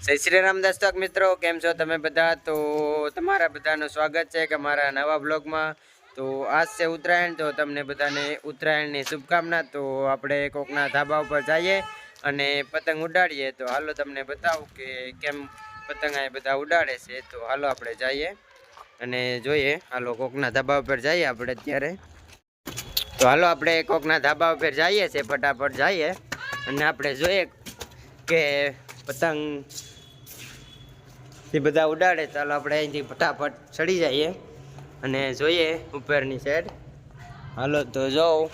જય શ્રી રામ દર્શક મિત્રો, કેમ છો તમે બધા? તો તમારા બધાનું સ્વાગત છે કે મારા નવા બ્લોગમાં. તો આજ છે ઉત્તરાયણ, તો તમને બધાને ઉત્તરાયણની શુભકામના. તો આપણે કોકના ધાબા ઉપર જઈએ અને પતંગ ઉડાડીએ. તો હાલો તમને બતાવું કે કેમ પતંગ આ બધા ઉડાડે છે. તો હાલો આપણે જઈએ અને જોઈએ. હાલો કોકના ધાબા ઉપર જઈએ આપણે અત્યારે. તો હાલો આપણે કોકના ધાબા ઉપર જઈએ છે, ફટાફટ જઈએ અને આપણે જોઈએ કે પતંગ એ બધા ઉડાડે. ચાલો આપણે અહીંથી ફટાફટ ચડી જઈએ અને જોઈએ ઉપરની સાઈડ. હાલો તો જોઉં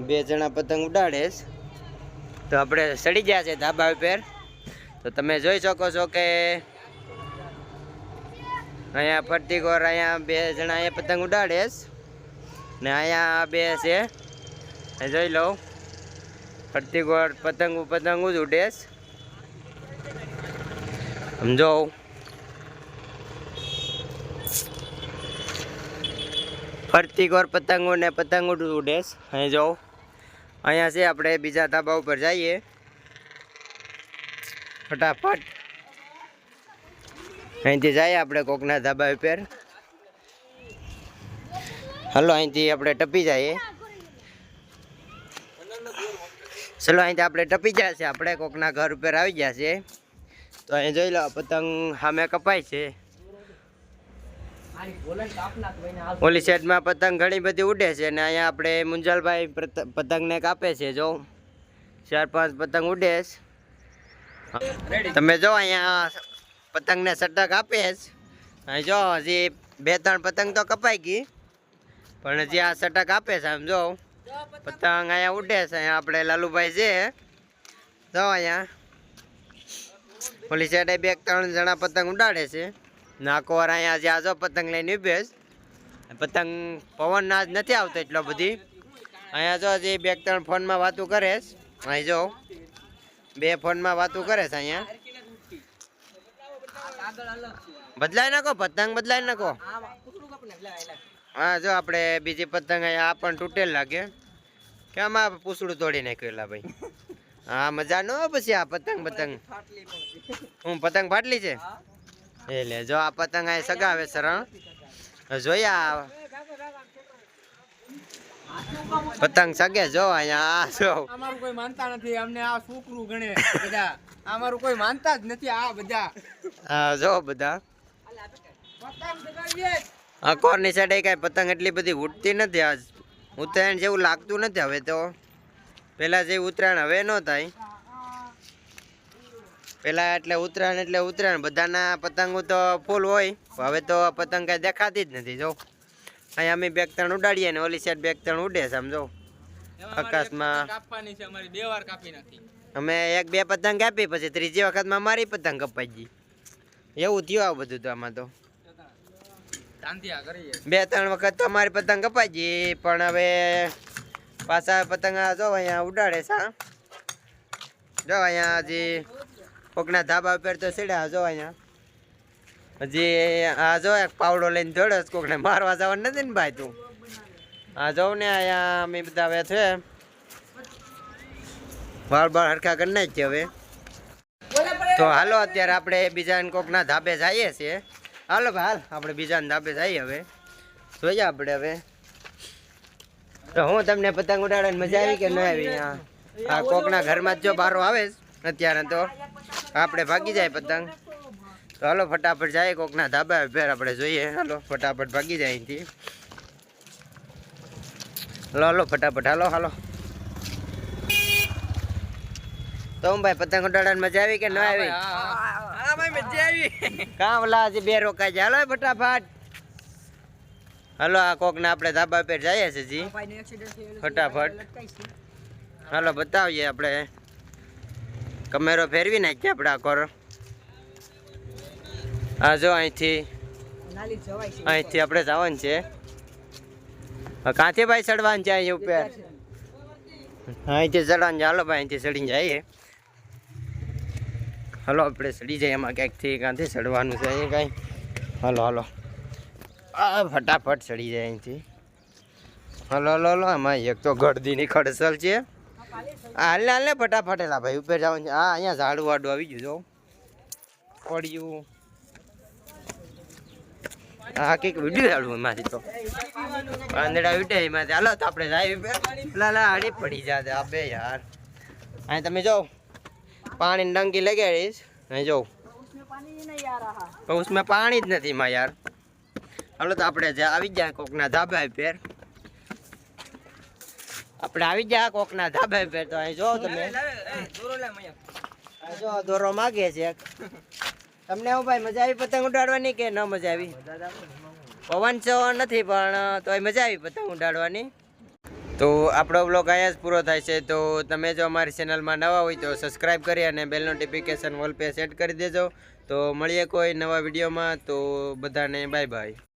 બે જણા પતંગ ઉડાડે, તો આપણે ચડી ગયા છે ધાબા ઉપર. તો તમે જોઈ શકો છો કે અહીંયા ફરતી કોર અહીંયા બે જણા અહીંયા પતંગ ઉડાડે ને અહીંયા બે છે જોઈ લઉં. ફરતી કોર પતંગ જ ઉડે સમજો. ફરતી કોર પતંગો ને પતંગ ઉડે અહીં જો. અહીંયા છે આપણે બીજા ધાબા ઉપર જઈએ ફટાફટ. અહીંથી જઈએ આપણે કોકના ધાબા ઉપર. હાલો અહીંથી આપણે ટપી જઈએ. ચલો અહીંથી આપણે ટપી ગયા છે, આપણે કોકના ઘર ઉપર આવી ગયા છે. તો અહીં જોઈ લો પતંગ સામે કપાય છે. ઓલી સાઈડમાં પતંગ ઘણી બધી ઉડે છે ને અહીંયા આપણે મુંજલભાઈ પતંગને કાપે છે. જો 4-5 પતંગ ઉડે. તમે જો અહીંયા પતંગને સટક આપે છે. અહીં જો હજી 2-3 પતંગ તો કપાઈ ગઈ, પણ હજી આ સટક આપે છે. આમ જો પતંગ અહીંયા ઉડે છે. અહીંયા આપણે લાલુભાઈ છે જો અહીંયા ઓલી સાઈડે 2-3 જણા પતંગ ઉડાડે છે. નાકોર અહીંયા જ્યાં જો પતંગ લઈને ઉભે. પતંગ પવન ના જ નથી આવતો એટલો બધી. અહીંયા જો હજી 2-3 ફોનમાં વાતું કરે. અહીં જો 2 ફોનમાં વાતું કરે છે. અહીંયા બદલાઈ નાખો, પતંગ બદલાઈ નાખો. હા જો આપણે બીજી પતંગ અહીંયા પણ તૂટેલ લાગે. કેમ આ પૂછડું તોડી નાખ્યું ભાઈ? હા મજા ન પછી આ પતંગ હું પતંગ ફાટલી છે એટલે જો આ પતંગ આ સગાવે શરણ જોયા પતંગ સગે. જો અહીંયા જો અમારું કોઈ માનતા નથી, અમને આ છોકરું ગણે બધા. અમારું કોઈ માનતા જ નથી આ બધા. હા જો બધા આ કોરની સાઈડે કઈ પતંગ એટલી બધી ઉડતી નથી. આજ ઉત્તરાયણ જેવું લાગતું નથી હવે તો. પેલા જે ઉત્તરાયણ હવે ન થાય. પેલા એટલે ઉત્તરાયણ બધાના પતંગો તો ફૂલ હોય. હવે તો પતંગ કઈ દેખાતી જ નથી. જો અહીંયા અમે 2-3 ઉડાડીએ ને ઓલી સાઈડ 2-3 ઉડે સમજો આકાશમાં. અમે 1-2 પતંગ કાપી પછી ત્રીજી વખતમાં મારી પતંગ કપાઈ ગઈ. એવું થયું આ બધું તો આમાં તો. 2-3 વખત તો અમારી પતંગ કપાઈ ગઈ, પણ હવે પાછા પતંગ જો અહીંયા ઉડાડે છે. જો અહીંયા હજી કોકના ધાબા ઉપર તો સીડ્યા. જો અહીંયા હજી આ જો એક પાવડો લઈને દોડે. કોકને મારવા જવાનું નથી ને ભાઈ તું? હા જોઉં ને અહીંયા અમે બધા હવે છે બાળ હરખા કરી નાખીએ હવે. તો હાલો અત્યારે આપણે બીજા કોકના ધાબે જઈએ છીએ. હાલો ભાઈ હાલ આપણે બીજાના ધાબે જઈએ હવે. જોઈએ આપણે હવે. તો હું તમને પતંગ ઉડાડવાની મજા આવી કે ન આવી? આ કોકના ઘરમાં જ જો બારો આવે અત્યારે તો આપણે ભાગી જાય પતંગ. તો હાલો ફટાફટ જાય કોકના ધાબા ફેર આપણે જોઈએ. હાલો ફટાફટ ભાગી જાય અહીંથી. હાલો ફટાફટ હાલો. તો હું ભાઈ પતંગ ઉડાડવાની મજા આવી કે ન આવી? કાં ઓલા હજી 2 રોકાઈ જાય. હાલો ફટાફટ હાલો આ કોકના આપણે ધાબા પર જઈએ છે જી ફટાફટ. હાલો બતાવીએ આપણે. કેમેરો ફેરવી નાખીએ આપણે આ કોર. હા જો અહીંથી આપણે જવાનું છે. કાંથી ભાઈ ચડવાનું છે અહીં ઉપર? અહીંથી ચડવાનું છે. હાલો ભાઈ અહીંથી ચડીને જઈએ. હાલો આપણે ચડી જઈએ. એમાં ક્યાંકથી કાંથી ચડવાનું છે અહીં કાંઈ? હાલો ફટાફટ ચડી જાય અહીંથી. હલો આમાં એક તો ગળદીની ખડસલ છે. હાલ ને ફટાફટ એલા ભાઈ ઉપર જવાનું છે. હા અહીંયા ઝાડું વાડું આવી ગયું જો. પડ્યું આ કઈક વિડીયો ચાલુ એમાંથી તો પાંદડા વિટે એમાંથી હાલો તો આપણે જાય લા આડી પડી જાતે આપે યાર અહીં તમે જો પાણી ડંકી લગાડીશ અહીં જો उसमें पानी જ નથી માં યાર હાલો તો આપણે આવી ગયા કોકના ધાબા પર આપણે આવી ગયા કોકના ધાબા પર તો અહીં જો તમે જો દોરો માગે છે તમને હું ભાઈ મજા આવી પતંગ ઉડાડવાની કે ન મજા આવી પવન છો નથી પણ તોય મજા આવી પતંગ ઉડાડવાની તો આપણો બ્લોગ અહીંયા જ પૂરો થાય છે તો તમે જો અમારી ચેનલમાં નવા હોય તો સબસ્ક્રાઈબ કરી અને bell notification all pay set કરી દેજો તો મળીએ કોઈ નવા વિડીયોમાં તો બધાને બાય બાય